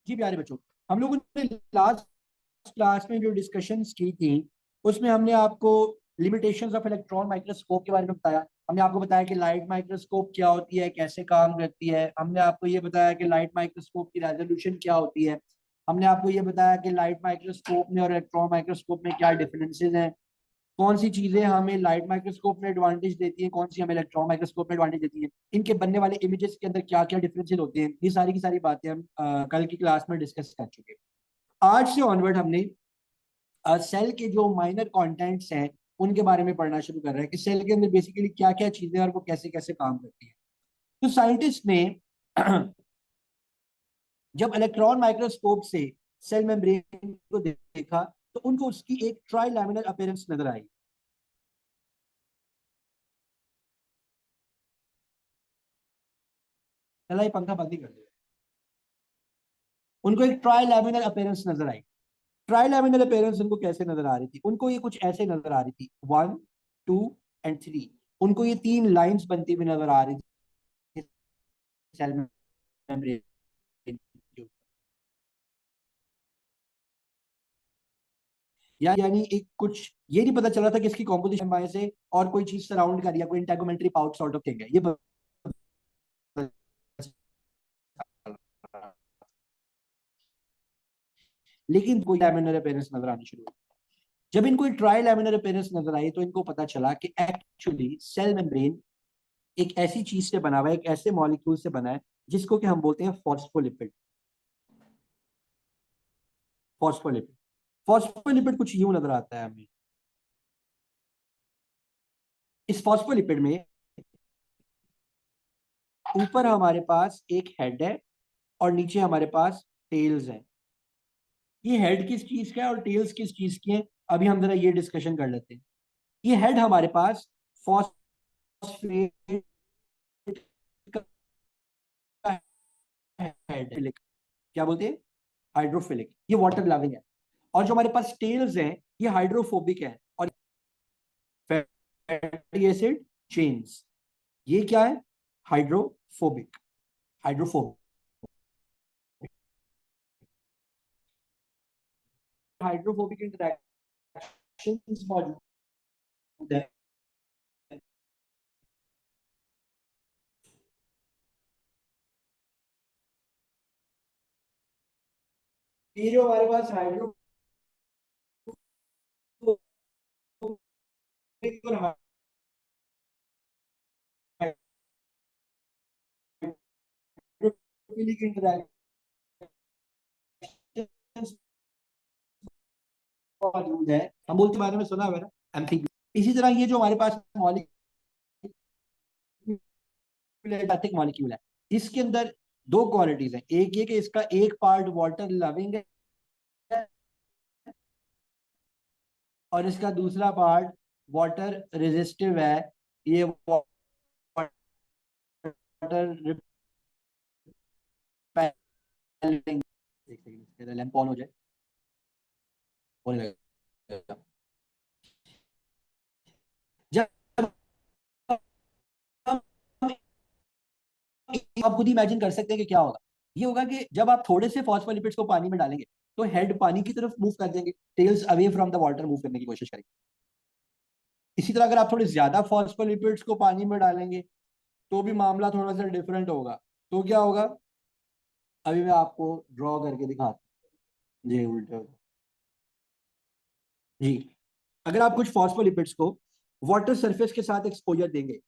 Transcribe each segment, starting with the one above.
जी प्यारे बच्चों, हम लोगों ने लास्ट क्लास में जो डिस्कशंस की थी उसमें हमने आपको लिमिटेशंस ऑफ इलेक्ट्रॉन माइक्रोस्कोप के बारे में बताया। हमने आपको बताया कि लाइट माइक्रोस्कोप क्या होती है, कैसे काम करती है। हमने आपको ये बताया कि लाइट माइक्रोस्कोप की रेजोल्यूशन क्या होती है। हमने आपको ये बताया कि लाइट माइक्रोस्कोप में और इलेक्ट्रॉन माइक्रोस्कोप में क्या डिफरेंसेस हैं, कौन सी चीजें हमें लाइट माइक्रोस्कोप में एडवांटेज देती हैं, कौन सी हमें इलेक्ट्रॉन माइक्रोस्कोप में एडवांटेज देती हैं, इनके बनने वाले इमेजेस के अंदर क्या क्या डिफरेंसेस होते हैं। ये सारी की सारी बातें हम कल की क्लास में डिस्कस कर चुके हैं। आज से ऑनवर्ड हमने सेल के जो माइनर कंटेंट्स हैं उनके बारे में पढ़ना शुरू कर रहे हैं कि सेल के अंदर बेसिकली क्या क्या चीजें हैं और वो कैसे कैसे काम करती हैं। तो साइंटिस्ट ने जब इलेक्ट्रॉन माइक्रोस्कोप से सेल मेम्ब्रेन को देखा तो उनको उसकी एक ट्राई लैमिनर अपीयरेंस नजर आई। चला ये पंखा बंद ही कर दो। उनको एक ट्राई लैमिनर अपीयरेंस नजर आई। ट्राई लैमिनर अपीयरेंस उनको कैसे नजर आ रही थी? उनको ये कुछ ऐसे नजर आ रही थी, 1, 2 एंड 3। उनको ये तीन लाइंस बनती हुई नजर आ रही थी सेल मेम्ब्रेन। यानी एक कुछ ये नहीं पता चला था कि इसकी कॉम्पोजिशन बाय से और कोई चीज सराउंड कर रही है, कोई integumentary pouch sort of thing है, ये पता चला। लेकिन कोई लैमिनर अपीयरेंस नजर आनी शुरू हुई। जब इनको ट्राई लैमिनर अपीयरेंस नजर आई तो इनको पता चला कि एक्चुअली सेल मेम्ब्रेन एक ऐसी चीज से बना हुआ है, एक ऐसे मॉलिक्यूल से बना है जिसको कि हम बोलते हैं फॉस्फोलिपिड। फॉस्फोलिपिड फॉस्फोलिपिड कुछ यूं नजर आता है हमें। इस फॉस्फोलिपिड में ऊपर हमारे पास एक हेड है और नीचे हमारे पास टेल्स हैं। ये हेड किस चीज का है और टेल्स किस चीज की है, अभी हम जरा ये डिस्कशन कर लेते हैं। ये हेड हमारे पास फॉस्फेट का हेड, क्या बोलते हैं, हाइड्रोफिलिक, ये वाटर लविंग है। और जो हमारे पास टेल्स हैं ये हाइड्रोफोबिक है। और फैटी एसिड चेन्स, ये क्या है, हाइड्रोफोबिक। हाइड्रोफोबिक हाइड्रोफोबिक इंटरेक्शंस मौजूद है। ये जो हमारे पास हाइड्रोफोबिक और हाइड्रोफिलिक इंटरेक्शंस मौजूद है, हम बोलते बारे में सुना हुआ है ना, एमसीक्यू। इसी तरह ये जो हमारे पास मॉलिक्यूल मॉलिक्यूल है, इसके अंदर दो क्वालिटीज हैं। एक ये कि इसका एक पार्ट वाटर लविंग है और इसका दूसरा पार्ट वाटर रेजिस्टिव है। ये वाटर रिपेलिंग। एक सेकंड लैंप ऑन हो जाए, होने लगेगा। जब हम आप खुद इमेजिन कर सकते हैं कि क्या होगा। ये होगा कि जब आप थोड़े से फॉस्फोलिपिड्स को पानी में डालेंगे तो हेड पानी की तरफ मूव कर देंगे, tails away from the water move करने की कोशिश करेंगे। इसी तरह अगर आप थोड़े ज्यादा फॉस्फोलिपिड्स को पानी में डालेंगे तो भी मामला थोड़ा सा डिफरेंट होगा। तो क्या होगा, अभी मैं आपको ड्रॉ करके दिखाता हूँ। जी उल्टे होगा। जी, अगर आप कुछ फॉस्फोलिपिड्स को वाटर सरफेस के साथ एक्सपोजर देंगे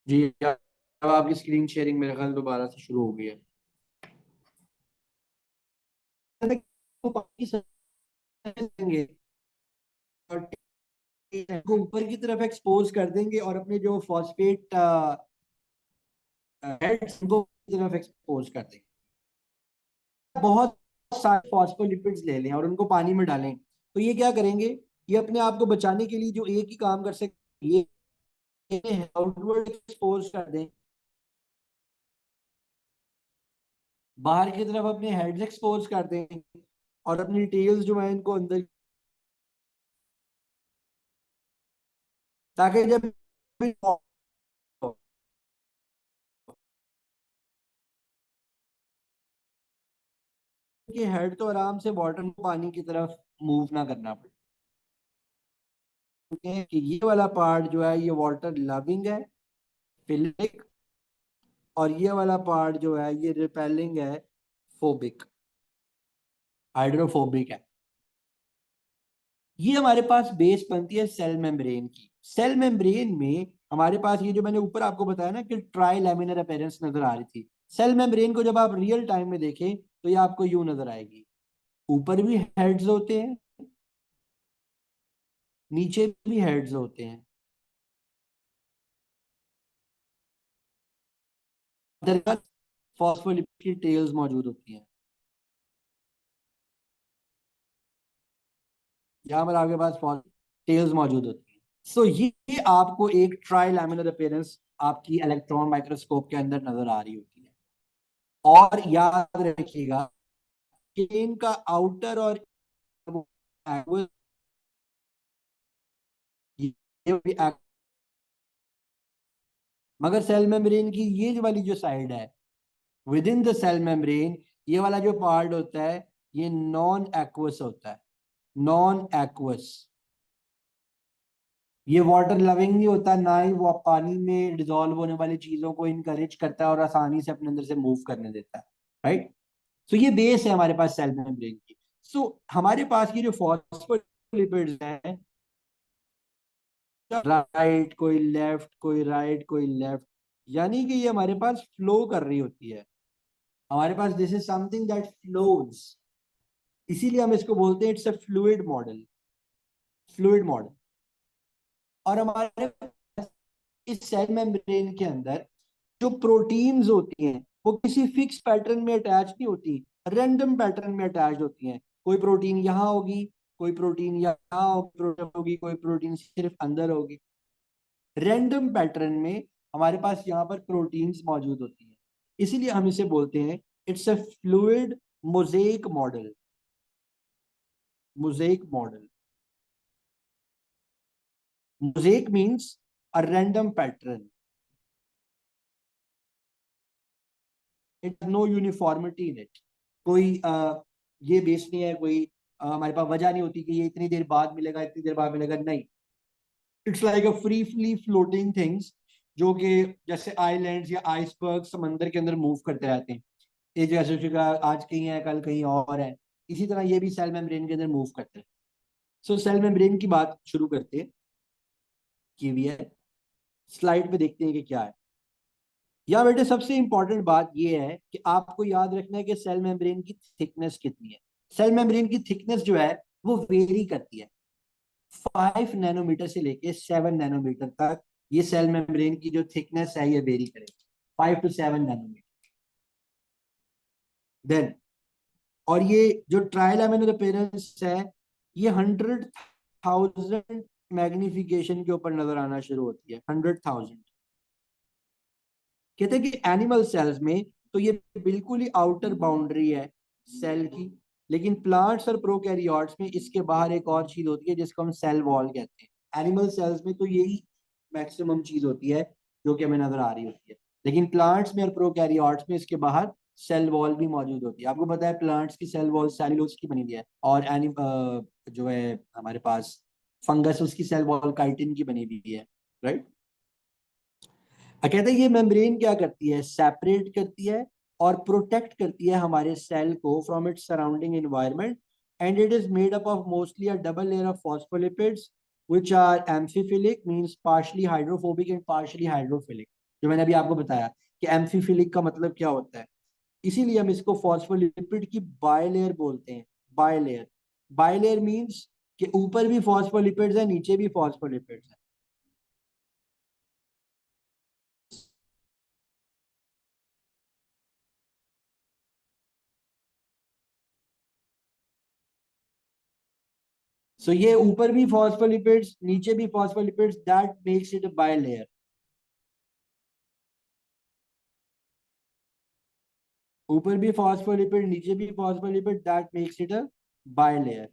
जी, अब आपकी स्क्रीन शेयरिंग मेरे ख्याल दोबारा से शुरू हो गई है। वो पानी से देंगे और को ऊपर की तरफ एक्सपोज कर देंगे और अपने जो फॉस्फेट हेड्स को की तरफ एक्सपोज कर देंगे। बहुत सारे फॉस्फोलिपिड्स ले लें और उनको पानी में डालें, तो ये क्या करेंगे, ये अपने आप को बचाने के लिए जो एक ही काम कर सकते, ये आउटवर्ड एक्सपोज कर दें, बाहर की तरफ अपने हेड्स एक्सपोज कर दें और अपनी टेल्स जो है इनको अंदर, ताकि जब कि हेड तो आराम से वाटर पानी की तरफ मूव ना करना पड़े, क्योंकि कि ये वाला पार्ट जो है ये वाटर लविंग है, फिलिक, और ये वाला पार्ट जो है ये रिपेलिंग है, फोबिक, हाइड्रोफोबिक है। ये हमारे पास बेस बनती है सेल मेम्ब्रेन की। सेल मेम्ब्रेन में हमारे पास ये जो मैंने ऊपर आपको बताया ना कि ट्राई लैमिनर अपीयरेंस नजर आ रही थी, सेल मेम्ब्रेन को जब आप रियल टाइम में देखें तो ये आपको यूं नजर आएगी। ऊपर भी हेड्स होते हैं, नीचे भी हेड्स होते हैं, अंतर्गत फॉस्फोलिपिड की टेल्स मौजूद होती हैं। यहाँ पर आपके पास टेल्स मौजूद होती हैं। सो ये आपको एक ट्राई लैमिनर अपीयरेंस आपकी इलेक्ट्रॉन माइक्रोस्कोप के अंदर नजर आ रही होती है। और याद रखिएगा कि इनका आउटर और ये भी मगर सेल मेम्ब्रेन की ये जो वाली जो साइड है within the cell membrane, ये वाला जो पार्ट होता है ये नॉन एक्वस होता है, नॉन एक्वस। ये वाटर लविंग नहीं होता, ना ही वो पानी में डिजोल्व होने वाली चीजों को इनकरेज करता है और आसानी से अपने अंदर से मूव करने देता है, राइट। सो ये बेस है हमारे पास सेल मेम्ब्रेन की। सो हमारे पास ये जो फॉस्फोलिपिड्स हैं, राइट कोई लेफ्ट, कोई राइट, कोई लेफ्ट, यानी कि ये हमारे पास फ्लो कर रही होती है। हमारे पास this is something that flows, इसीलिए हम इसको बोलते हैं it's a fluid model, fluid model. और हमारे इस सेल मेम्ब्रेन के अंदर जो प्रोटीन्स होती हैं वो किसी फिक्स पैटर्न में अटैच नहीं होती, रैंडम पैटर्न में अटैच होती हैं। कोई प्रोटीन यहाँ होगी, कोई प्रोटीन यहाँ होगी, कोई प्रोटीन सिर्फ अंदर होगी। रैंडम पैटर्न में हमारे पास यहाँ पर प्रोटीन्स मौजूद होती हैं, इसीलिए हम इसे बोलते हैं it's a fluid mosaic model, mosaic model. Mosaic means a random pattern, it no uniformity in it. कोई ये बेस नहीं है, कोई हमारे पास वजह नहीं होती कि ये इतनी देर बाद मिलेगा, इतनी देर बाद मिलेगा, नहीं। It's like a free flee floating things, जो कि जैसे आइलैंड्स या आइसबर्ग समंदर के अंदर मूव करते रहते हैं। ये जैसे कि आज कहीं है कल कहीं और है, इसी तरह ये भी सेल मेम्ब्रेन के अंदर मूव करते हैं। सो सेल मेम्ब्रेन की बात शुरू करते हैं की भी है, स्लाइड पे देखते हैं कि क्या है। या बेटे सबसे इंपॉर्टेंट बात यह है कि आपको याद रखना है कि सेल मेम्ब्रेन की थिकनेस कितनी है। सेल मेम्ब्रेन की थिकनेस जो है वो वेरी करती है, 5 नैनोमीटर से लेके 7 नैनोमीटर तक। ये सेल मेम्ब्रेन की जो थिकनेस है ये वेरी करेगी, 5 to 7 नैनोमीटर। देन और ये जो ट्रायलैमिनर अपीयरेंस है ये 100,000 मैग्निफिकेशन के ऊपर नजर आना शुरू होती है, 100,000। कहते हैं कि एनिमल सेल्स में तो ये बिल्कुल ही आउटर बाउंड्री है सेल की, लेकिन प्लांट्स और प्रोकैरियोट्स में इसके बाहर एक और चीज होती है जिसको हम सेल वॉल कहते हैं। एनिमल सेल्स में तो यही मैक्सिमम चीज होती है जो कि हमें नजर आ रही होती है, लेकिन प्लांट्स में और प्रोकैरियोट्स में इसके बाहर सेल वॉल भी मौजूद होती है। आपको पता है प्लांट्स की सेल वॉल सेल्यूलोज की बनी हुई है, और जो है हमारे पास फंगस उसकी सेल वॉल काइटिन की बनी हुई है, राइट। कहते हैं ये मेम्ब्रेन क्या करती है, सेपरेट करती है और प्रोटेक्ट करती है हमारे सेल को from its surrounding environment. And it is made up of mostly a double layer of phospholipids which are amphiphilic, means partially hydrophobic and partially hydrophilic. जो मैंने अभी आपको बताया कि एम्फीफिलिक का मतलब क्या होता है। इसीलिए हम इसको फॉस्फोलिपिड की बायलेयर बोलते हैं। बायलेयर, बायलेयर मींस कि ऊपर भी फॉस्फोलिपिड्स है, नीचे भी फॉस्फोलिपिड्स है। सो ये ऊपर भी फॉस्फोलिपिड्स, नीचे भी phospholipids, that makes it a bilayer. ऊपर भी फॉस्फोलिपिड, नीचे भी phospholipid, that makes it a bilayer.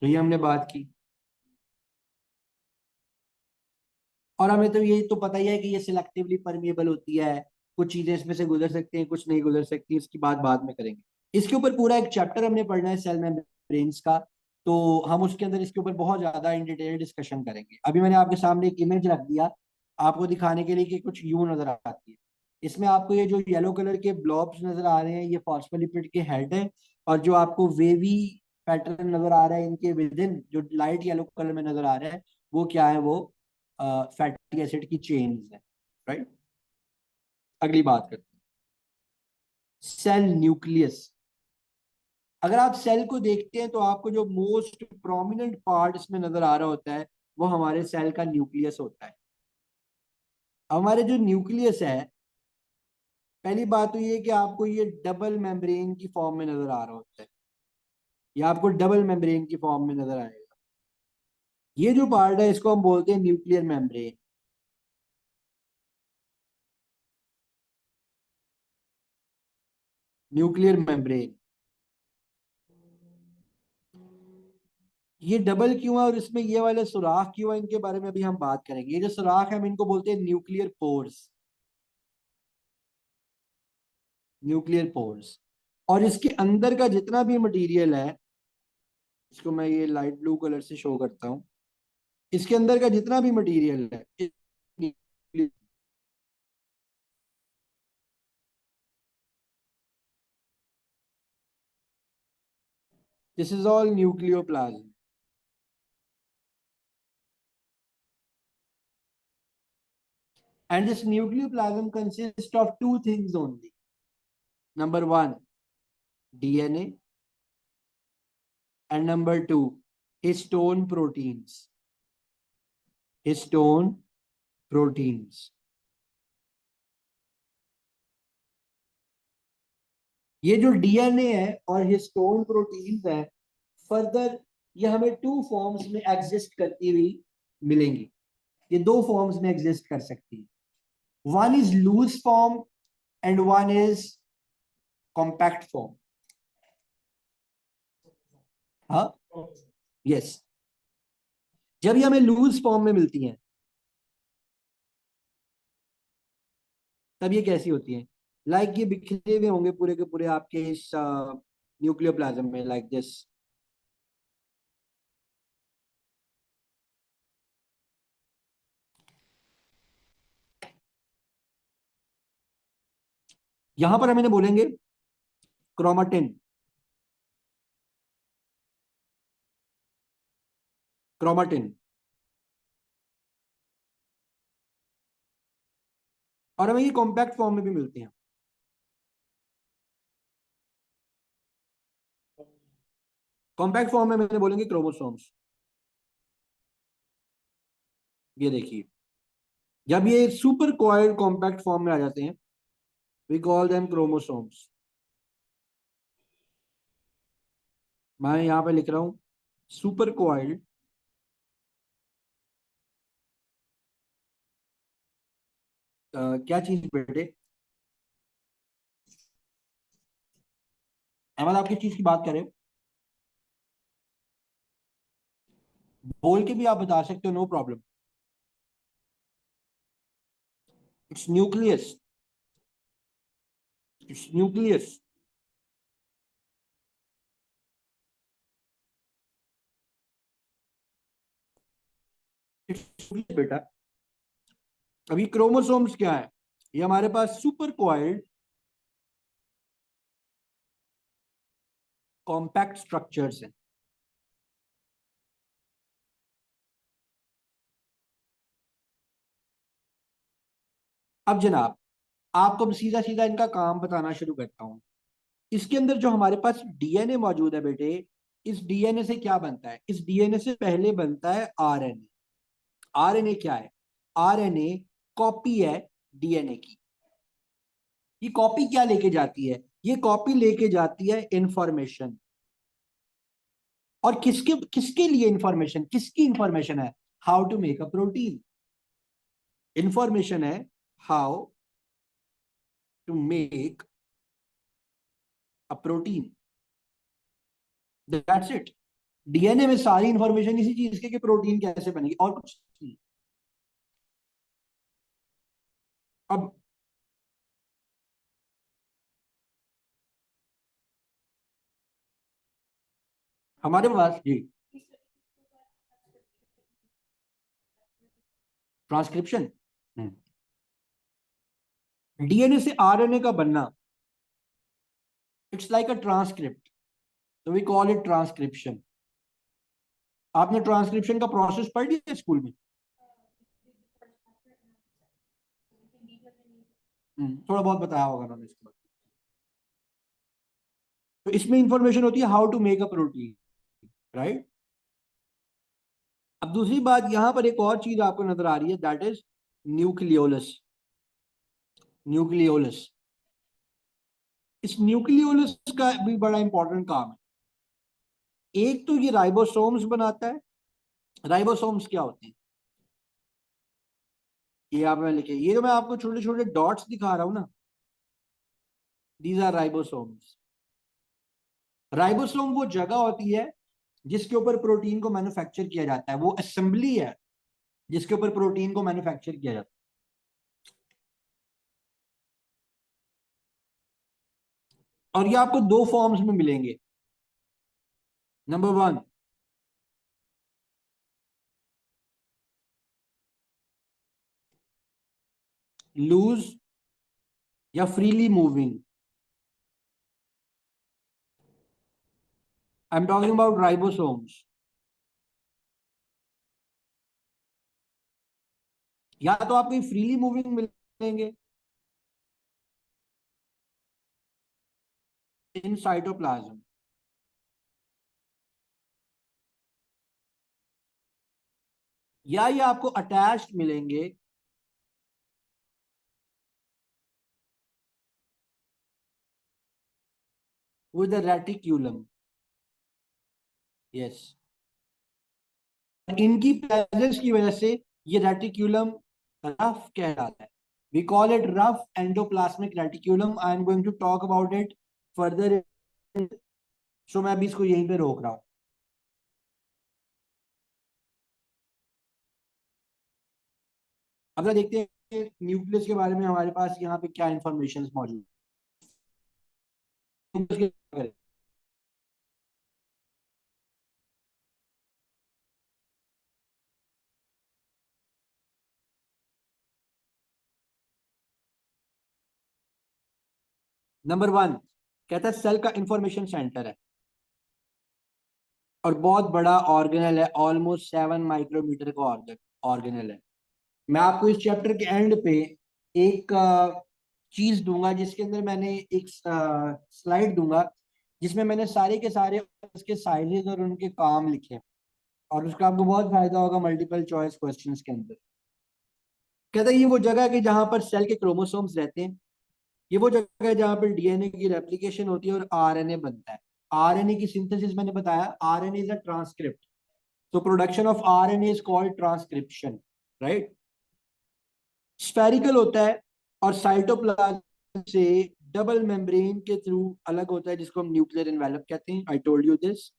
तो ये हमने बात की। और हमें तो ये तो पता ही है कि ये सिलेक्टिवली परमिएबल होती है। कुछ चीजें इसमें से गुजर सकती हैं, कुछ नहीं गुजर सकती, इसकी बात बाद में करेंगे। इसके ऊपर पूरा एक चैप्टर हमने पढ़ना है सेल मेम्ब्रेन्स का। तो हम उसके अंदर इसके ऊपर बहुत ज्यादा इन डिटेल डिस्कशन करेंगे। अभी मैंने आपके सामने एक इमेज रख दिया आपको दिखाने के लिए कि कुछ यूं नजर आती है। इसमें आपको ये जो येलो कलर के ब्लॉब्स नजर आ रहे हैं, ये फॉस्फोलिपिड के हेड हैं। और जो आपको वेवी पैटर्न नजर आ रहा है इनके विद इन, जो लाइट येलो कलर में नजर आ रहा है, वो क्या है? वो फैटी एसिड की चेन्स है। राइट। अगली बात करते हैं, सेल न्यूक्लियस। अगर आप सेल को देखते हैं तो आपको जो मोस्ट प्रोमिनेंट पार्ट इसमें नजर आ रहा होता है, वो हमारे सेल का न्यूक्लियस होता है। हमारे जो न्यूक्लियस है, पहली बात तो ये कि आपको ये डबल मेम्ब्रेन की फॉर्म में नजर आ रहा होता है। ये आपको डबल मेम्ब्रेन की फॉर्म में नजर आएगा। ये जो पार्ट है इसको हम बोलते हैं न्यूक्लियर मेम्ब्रेन। Nuclear membrane. ये डबल क्यों है और इसमें ये वाले सुराख क्यों है, इनके बारे में अभी हम बात करेंगे। ये जो सुराख है हम इनको बोलते हैं न्यूक्लियर पोर्स। Nuclear pores. और इसके अंदर का जितना भी मटेरियल है, इसको मैं ये लाइट ब्लू कलर से शो करता हूँ। इसके अंदर का जितना भी मटेरियल है, this is all nucleoplasm. And this nucleoplasm consist of two things only. Number one, DNA, and number two, histone proteins. Histone proteins. ये जो डीएनए है और हिस्टोन प्रोटीन्स है, फर्दर ये हमें टू फॉर्म्स में एग्जिस्ट करती हुई मिलेंगी। ये दो फॉर्म्स में एग्जिस्ट कर सकती है। One is loose form and one is compact form. हाँ, यस। जब ये हमें लूज फॉर्म में मिलती हैं, तब ये कैसी होती हैं? लाइक ये बिखरे हुए होंगे पूरे के पूरे आपके इस न्यूक्लियोप्लाज्म में, लाइक दिस। यहां पर हम इन्हें बोलेंगे क्रोमाटिन। क्रोमाटिन। और हमें ये कॉम्पैक्ट फॉर्म में भी मिलती हैं। कॉम्पैक्ट फॉर्म में मैंने बोलेंगे क्रोमोसोम्स। ये देखिए, जब ये सुपर कॉइल्ड कॉम्पैक्ट फॉर्म में आ जाते हैं, वी कॉल देम क्रोमोसोम्स। मैं यहाँ पे लिख रहा हूँ सुपर कॉइल्ड क्या चीज बेटे? अहमद, आप किस चीज की बात करें? बोल के भी आप बता सकते हो, no problem. It's nucleus. It's nucleus. It's बेटा। अभी क्रोमोसोम्स क्या है? ये हमारे पास सुपर कॉइल्ड कॉम्पैक्ट स्ट्रक्चर्स हैं। अब जनाब, आपको सीधा सीधा इनका काम बताना शुरू करता हूँ। इसके अंदर जो हमारे पास डीएनए मौजूद है बेटे, इस डीएनए से क्या बनता है? इस डीएनए से पहले बनता है आरएनए। आरएनए क्या है? आरएनए कॉपी है डीएनए की। ये कॉपी क्या लेके जाती है? ये कॉपी लेके जाती है इंफॉर्मेशन। और किसके किसके लिए इंफॉर्मेशन? किसकी इंफॉर्मेशन है? How to make a protein. Information है how to make a protein. That's it. DNA में सारी इंफॉर्मेशन इसी चीज के कि प्रोटीन कैसे बनेगी, और कुछ नहीं। अब हमारे पास जी ट्रांसक्रिप्शन। डीएनए से आरएनए का बनना, इट्स लाइक अ ट्रांसक्रिप्ट, तो वी कॉल इट ट्रांसक्रिप्शन। आपने ट्रांसक्रिप्शन का प्रोसेस पढ़ लिया स्कूल में? थोड़ा बहुत बताया होगा मैंने इसके बाद। तो इसमें इंफॉर्मेशन होती है how to make a protein, right. अब दूसरी बात, यहां पर एक और चीज आपको नजर आ रही है, दैट इज न्यूक्लियोलस। न्यूक्लियोलस, इस न्यूक्लियोलस का भी बड़ा इंपॉर्टेंट काम है। एक तो ये राइबोसोम्स बनाता है। राइबोसोम्स क्या होते हैं? ये आप में लिखे, ये तो मैं आपको छोटे छोटे डॉट्स दिखा रहा हूं ना, दीज आर राइबोसोम्स। राइबोसोम वो जगह होती है जिसके ऊपर प्रोटीन को मैन्युफैक्चर किया जाता है, वो असेंबली है जिसके ऊपर प्रोटीन को मैन्युफैक्चर किया जाता है। और ये आपको दो फॉर्म्स में मिलेंगे। नंबर वन, लूज या freely moving. I am talking about ribosomes. या तो आपको फ्रीली मूविंग मिलेंगे इन साइटोप्लाज्म, या ये आपको अटैच्ड मिलेंगे विद रेटिक्यूलम। यस, इनकी प्रेजेंस की वजह से ये रेटिक्यूलम रफ कहलाता है। We call it rough endoplasmic reticulum. I am going to talk about it further, so मैं अभी इसको यहीं पे रोक रहा हूं। अब देखते हैं न्यूक्लियस के बारे में हमारे पास यहाँ पे क्या इंफॉर्मेशन मौजूद है। नंबर वन, कहता है सेल का इंफॉर्मेशन सेंटर है और बहुत बड़ा ऑर्गेनल है, ऑलमोस्ट 7 माइक्रोमीटर का ऑर्गेनल है। मैं आपको इस चैप्टर के एंड पे एक चीज दूंगा जिसके अंदर मैंने एक स्लाइड दूंगा जिसमें मैंने सारे के सारे उसके साइजेस और उनके काम लिखे हैं, और उसका आपको बहुत फायदा होगा मल्टीपल चॉइस क्वेश्चंस के अंदर। कहता है ये वो जगह है कि जहां पर सेल के क्रोमोसोम्स रहते हैं। ये वो जगह है जहां पर डीएनए की रेप्लिकेशन होती है और आरएनए बनता है। आरएनए की सिंथेसिस मैंने बताया, आरएनए इज अ ट्रांसक्रिप्ट, तो production of RNA is called transcription, right. Spherical होता है और साइटोप्लाज्म से डबल मेम्ब्रेन के थ्रू अलग होता है, जिसको हम न्यूक्लियर एनवेलप कहते हैं। I told you this.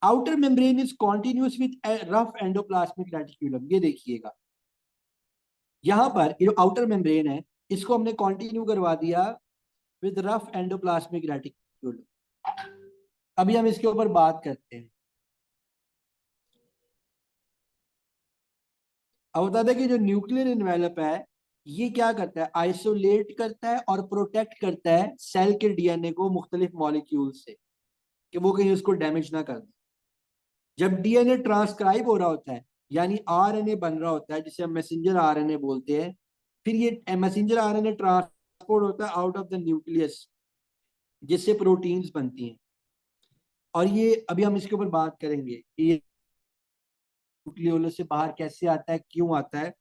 Outer membrane is continuous with rough endoplasmic reticulum. ये देखिएगा, यहां पर ये जो आउटर मेम्ब्रेन है इसको हमने कंटिन्यू करवा दिया विद रफ एंडोप्लाज्मिक रेटिक्यूलम। अभी हम इसके ऊपर बात करते हैं। अब बता दें कि जो न्यूक्लियर एनवेलप है ये क्या करता है, आइसोलेट करता है और प्रोटेक्ट करता है सेल के डीएनए को मुख्तलिफ मॉलिक्यूल से, कि वो कहीं उसको डैमेज ना कर दे। जब डीएनए ट्रांसक्राइब हो रहा होता है, यानी आरएनए बन रहा होता है जिसे हम मैसेंजर आरएनए बोलते हैं, फिर ये मैसेंजर आरएनए ट्रांसपोर्ट होता है आउट ऑफ द न्यूक्लियस, जिससे प्रोटीन्स बनती हैं। और ये अभी हम इसके ऊपर बात करेंगे कि ये न्यूक्लियोलस से बाहर कैसे आता है, क्यों आता है।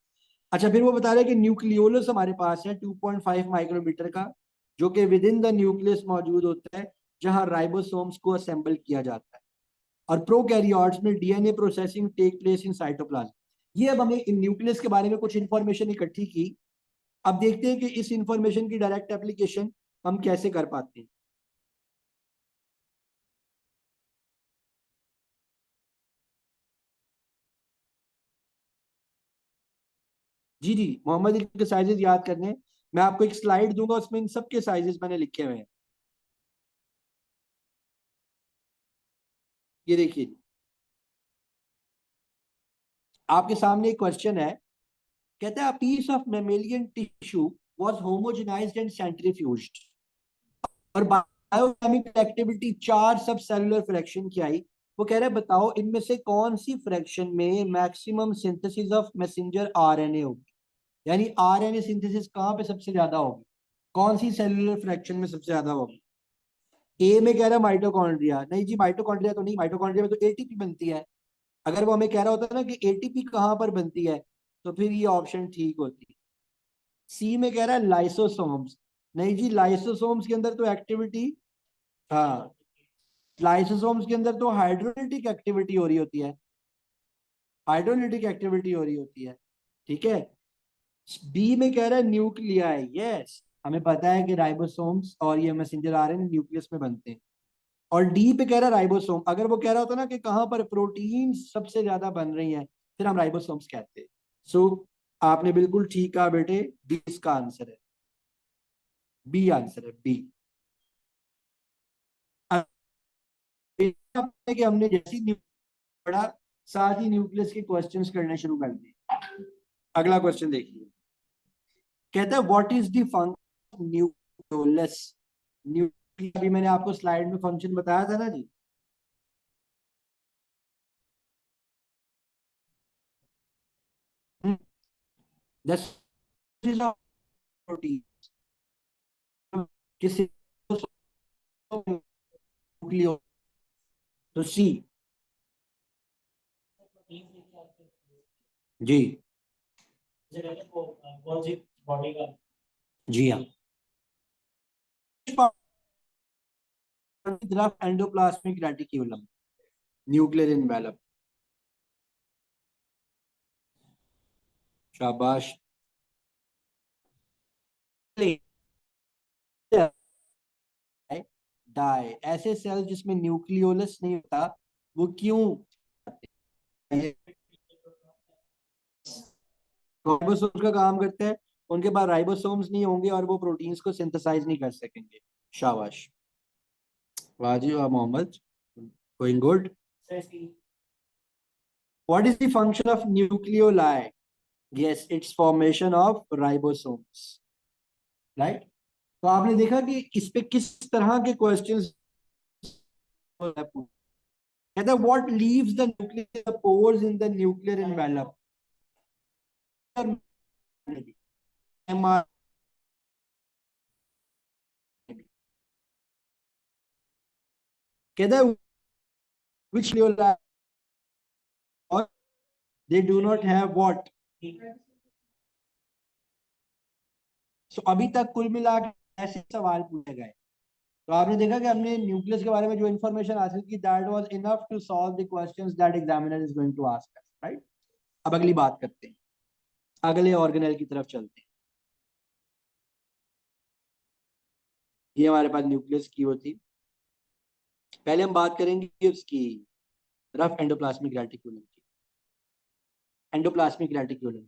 अच्छा, फिर वो बता रहे हैं कि न्यूक्लियोलस हमारे पास है 2.5 माइक्रोमीटर का, जो कि विद इन द न्यूक्लियस मौजूद होता है, जहां राइबोसोम्स को असेंबल किया जाता है। और प्रोकैरियोट्स में DNA processing take place in cytoplasm. ये अब हमने इन न्यूक्लियस के बारे में कुछ इंफॉर्मेशन इकट्ठी की। अब देखते हैं कि इस इंफॉर्मेशन की डायरेक्ट एप्लीकेशन हम कैसे कर पाते हैं। जी जी, मोहम्मद के साइजेस याद करने हैं। मैं आपको एक स्लाइड दूंगा, उसमें इन सब के साइजेस मैंने लिखे हुए हैं। ये देखिए, आपके सामने एक क्वेश्चन है। कहता है, piece of mammalian tissue was homogenised and centrifuged, और बायोकेमिकल एक्टिविटी 4 सब सेलुलर फ्रैक्शन की आई। वो कह रहा है बताओ इनमें से कौन सी फ्रैक्शन में maximum synthesis of messenger RNA होगी, यानी आरएनए सिंथेसिस कहाँ पे सबसे ज्यादा होगी, कौन सी सेलुलर फ्रैक्शन में सबसे ज्यादा होगी। ए में कह रहा है माइटोकॉन्ड्रिया, नहीं जी माइटोकॉन्ड्रिया तो नहीं, माइटोकॉन्ड्रिया में तो एटीपी बनती है। अगर वो हमें कह रहा होता ना कि एटीपी कहाँ पर बनती है, तो फिर ये ऑप्शन ठीक होती। सी में कह रहा है लाइसोसोम्स, नहीं जी लाइसोसोम्स के अंदर तो एक्टिविटी, हाँ लाइसोसोम्स के अंदर तो हाइड्रोलिटिक एक्टिविटी हो रही होती है, हाइड्रोलिटिक एक्टिविटी हो रही होती है। ठीक है। बी में कह रहा है न्यूक्लियाई, यस हमें पता है कि राइबोसोम्स और ये मैसेंजर आरएनए न्यूक्लियस में बनते हैं। और डी पे कह रहा है राइबोसोम, अगर वो कह रहा होता ना कि कहाँ पर प्रोटीन सबसे ज्यादा बन रही हैं, फिर हम राइबोसोम्स कहते हैं। सो आपने बिल्कुल ठीक कहा बेटे, बी इसका आंसर है, बी आंसर है बी। कि हमने जैसी पढ़ा, साथ ही न्यूक्लियस के क्वेश्चंस करने शुरू कर दिए। अगला क्वेश्चन देखिए। कहता है what is the function nucleus. Nucleus अभी मैंने आपको स्लाइड में फंक्शन बताया था ना जी। दस प्रोटीन किसी न्यूक्लियो, तो सी। जी जी हाँ, एंडोप्लाज्मिक रेटिक्यूलम, न्यूक्लियर इनवेलप। शाबाश। डाई, ऐसे सेल जिसमें न्यूक्लियोलस नहीं होता, वो क्यों, राइबोसोम्स का काम करते हैं, उनके पास राइबोसोम्स नहीं होंगे और वो प्रोटीन्स को सिंथेसाइज नहीं कर सकेंगे। शाबाश, वाह जी वाह Mohammed, going good. What is the function of nucleoli. Yes, it's formation of ribosomes, right. तो आपने देखा कि इस पे किस तरह के क्वेश्चंस। कहता है what leaves the nuclear pores in the nuclear envelope. कहता है which nuclei or they do not have what। सो अभी तक कुल मिला के ऐसे सवाल पूछे गए। तो आपने देखा कि हमने न्यूक्लियस के बारे में जो इन्फॉर्मेशन हासिल की, that was enough to solve the questions that examiner is going to ask us, right. अब अगली बात करते हैं, अगले ऑर्गेनेल की तरफ चलते हैं। ये हमारे पास न्यूक्लियस की होती। पहले हम बात करेंगे उसकी रफ एंडोप्लाज्मिक रेटिक्यूलम की। एंडोप्लाज्मिक रेटिक्यूलम,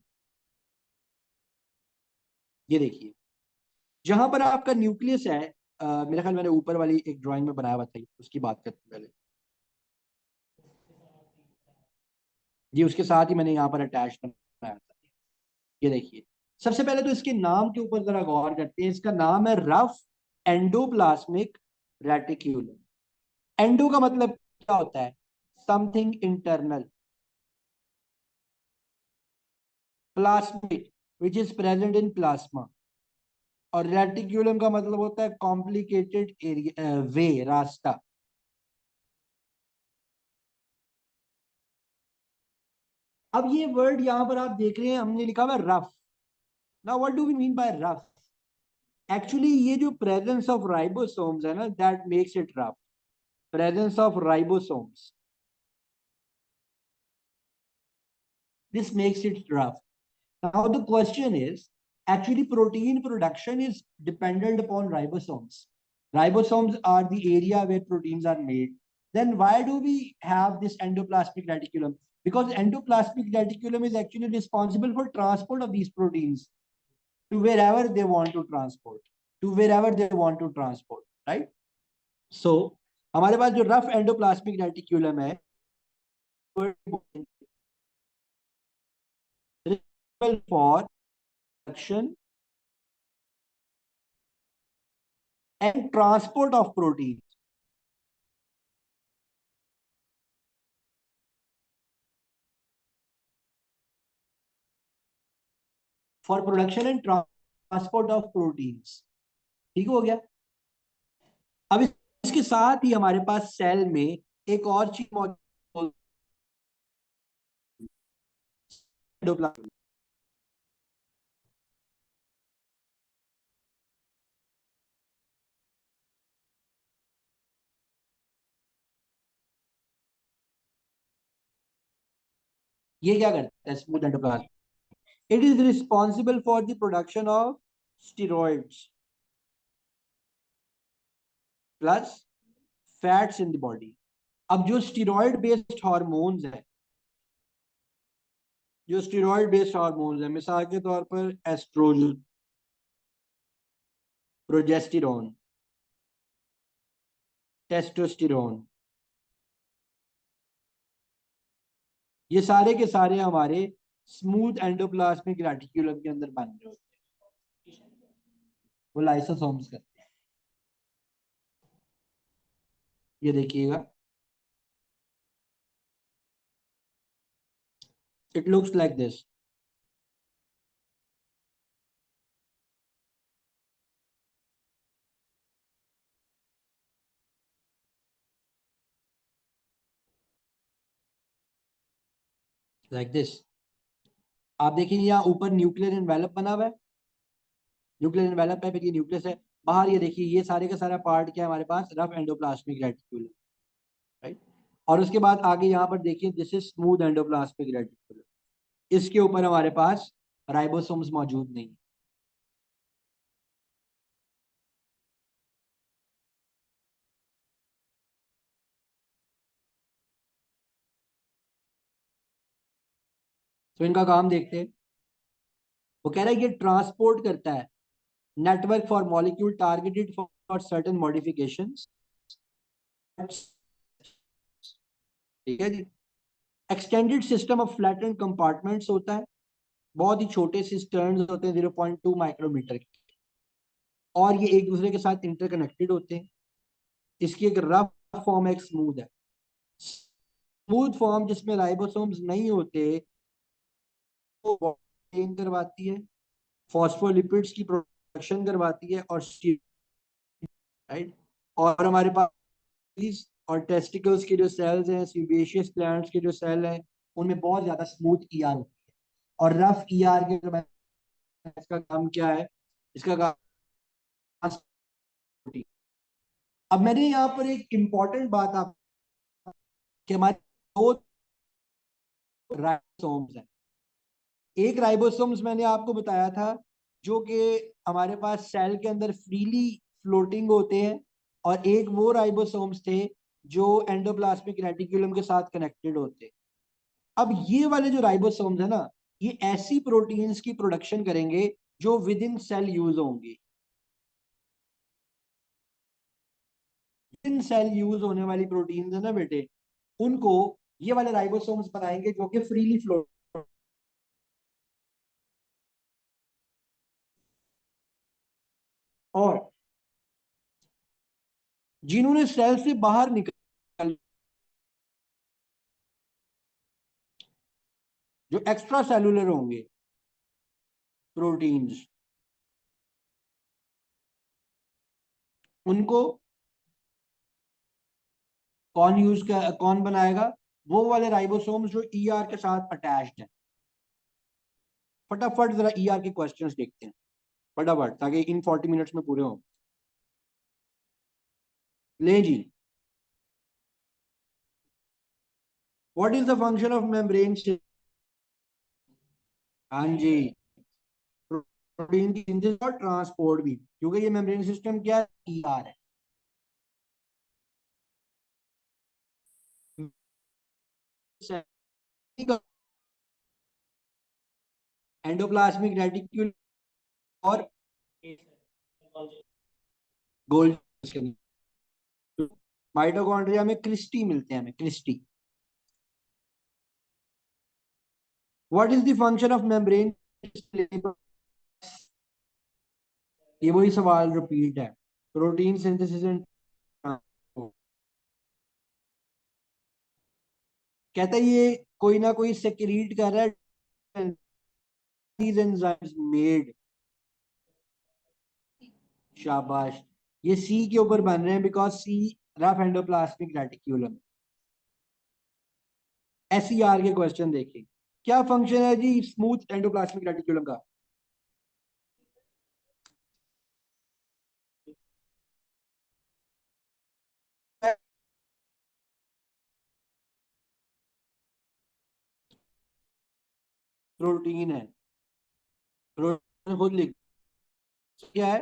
ये देखिए जहां पर आपका न्यूक्लियस है। मेरा ख्याल मैंने ऊपर वाली एक ड्राइंग में बनाया हुआ था, उसकी बात करते हैं पहले। जी उसके साथ ही मैंने यहाँ पर अटैच बनाया था। ये देखिए, सबसे पहले तो इसके नाम के ऊपर जरा गौर करते हैं। इसका नाम है रफ एंडोप्लाज्मिक रेटिक्यूलम। एंडो का मतलब क्या होता है, something internal. Plasmic, which is present in plasma. और रेटिक्यूलम का मतलब होता है कॉम्प्लिकेटेड एरिया, वे, रास्ता। अब ये वर्ड यहां पर आप देख रहे हैं, हमने लिखा हुआ rough. Now what do we mean by rough? Actually ये जो प्रेजेंस ऑफ राइबोसोम्स है ना, that makes it rough. Presence of ribosomes, this makes it rough. Now the question is, actually protein production is dependent upon ribosomes. Ribosomes are the area where proteins are made. Then why do we have this endoplasmic reticulum? Because endoplasmic reticulum is actually responsible for transport of these proteins to wherever they want to transport, right? So हमारे पास जो rough endoplasmic reticulum है, for production and transport of proteins. For production and transport of proteins. ठीक हो गया? अब इसके साथ ही हमारे पास सेल में एक और चीज मौजूद है। ये क्या करता है smooth endoplasm? It is responsible for the production of steroids plus fats in the body. अब जो स्टीरॉइड बेस्ड हार्मोन्स है, मिसाल के तौर पर एस्ट्रोजन, प्रोजेस्टेरॉन, टेस्टोस्टेरोन, ये सारे के सारे हमारे स्मूथ एंडोप्लाज्मिक रेटिक्यूलम के अंदर बन रहे होते हैं। वो लाइसोसोम्स करते हैं। ये देखिएगा, it looks like this. Like this. आप देखिए यहाँ ऊपर न्यूक्लियर एनवेलप बना हुआ है, न्यूक्लियर एनवेलप है, फिर ये न्यूक्लियस है। बाहर ये देखिए, ये सारे का सारा पार्ट क्या है हमारे पास? Rough endoplasmic reticulum, right. और उसके बाद आगे यहाँ पर देखिए, this is smooth endoplasmic reticulum. इसके ऊपर हमारे पास राइबोसोम्स मौजूद नहीं। तो इनका काम देखते हैं। वो कह रहा है ये ट्रांसपोर्ट करता है network for molecule targeted for certain modifications. ठीक है जी। Extended system of flattened compartments होता है, बहुत ही छोटे सिस्टर्न्स होते हैं 0.2 माइक्रोमीटर के, और ये एक दूसरे के साथ इंटरकनेक्टेड होते हैं। इसकी एक रफ फॉर्म, एक स्मूथ है। स्मूथ फॉर्म जिसमें राइबोसोम्स नहीं होते, वो बॉन्डिंग करवाती है, फॉस्फोलिपिड्स की प्रोडक्शन करवाती है, और राइट। और हमारे पास और टेस्टिकल्स के जो सेल्स हैं, सीबेशियस प्लांट्स के जो सेल हैं, उनमें बहुत ज्यादा स्मूथ ईआर होती है। और रफ ईआर के, इसका काम क्या है? इसका काम, अब मैंने यहाँ पर एक इंपॉर्टेंट बात आप, कि हमारे दो राइबोसोम्स हैं। एक राइबोसोम्स मैंने आपको बताया था जो कि हमारे पास सेल के अंदर फ्रीली फ्लोटिंग होते हैं, और एक वो राइबोसोम्स थे जो एंडोप्लाज्मिक रेटिक्यूलम के साथ कनेक्टेड होते हैं। अब ये वाले जो राइबोसोम्स है ना, ये ऐसी प्रोटीन्स की प्रोडक्शन करेंगे जो विद इन सेल यूज होंगी। इन सेल यूज होने वाली प्रोटीन्स है ना बेटे, उनको ये वाले राइबोसोम्स बनाएंगे जो कि फ्रीली फ्लोट, और जिन्होंने सेल से बाहर निकल, जो एक्स्ट्रा सेलुलर होंगे, प्रोटीन्स, उनको कौन बनाएगा? वो वाले राइबोसोम्स जो ईआर के साथ अटैच्ड है। फटाफट जरा ईआर के क्वेश्चंस देखते हैं फटाफट, ताकि इन 40 मिनट्स में पूरे हों। ले जी, what is the function of membrane? हाँ जी, प्रोटीन की सिंथेसिस और ट्रांसपोर्ट भी, क्योंकि ये मेम्ब्रेन सिस्टम क्या है? ईआर है। एंडोप्लाज्मिक रेटिक्यूल और गोल्गी, माइटोकॉन्ड्रिया में क्रिस्टी मिलते हैं हमें, cristae. What is the function of membrane? ये वही सवाल रिपीट है। प्रोटीन सिंथेसिस एंड, कहता है ये कोई ना कोई सेक्रीट कर रहा है, these enzymes made। शाबाश, ये सी के ऊपर बन रहे हैं because see rough endoplasmic reticulum. SER के क्वेश्चन देखिए, क्या फंक्शन है जी स्मूथ एंडोप्लास्मिक रेटिक्यूलम का? प्रोटीन है, प्रोटीन खुद लिख, क्या है?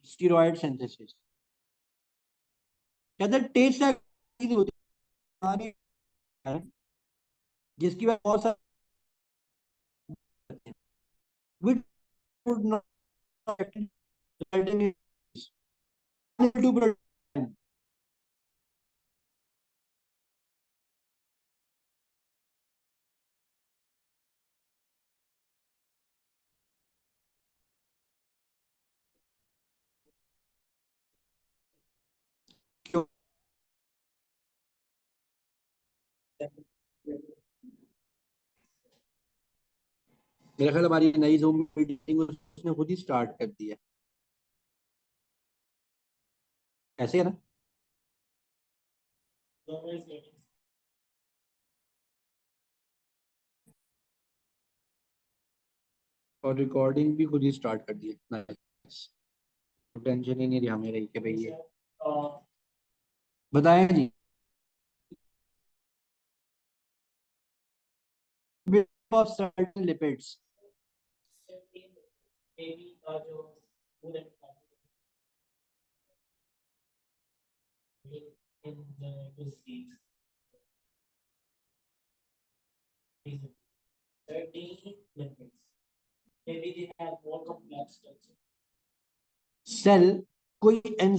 Steroid synthesis. कहते हैं टेस्ट होती है, जिसकी वजह बहुत सारे which would not actually result in to protein। क्यों? मेरा ख्याल हमारी नई जूम मीटिंग उसने खुद ही स्टार्ट कर दी है, ऐसे है ना? और रिकॉर्डिंग भी खुद ही स्टार्ट कर दी है। Nice। टेंशन ही नहीं रही हमें, रही कि भाई ये बताएं जी। ऑफ सर्टेन लिपिड्स, सेल कोई एंजाइम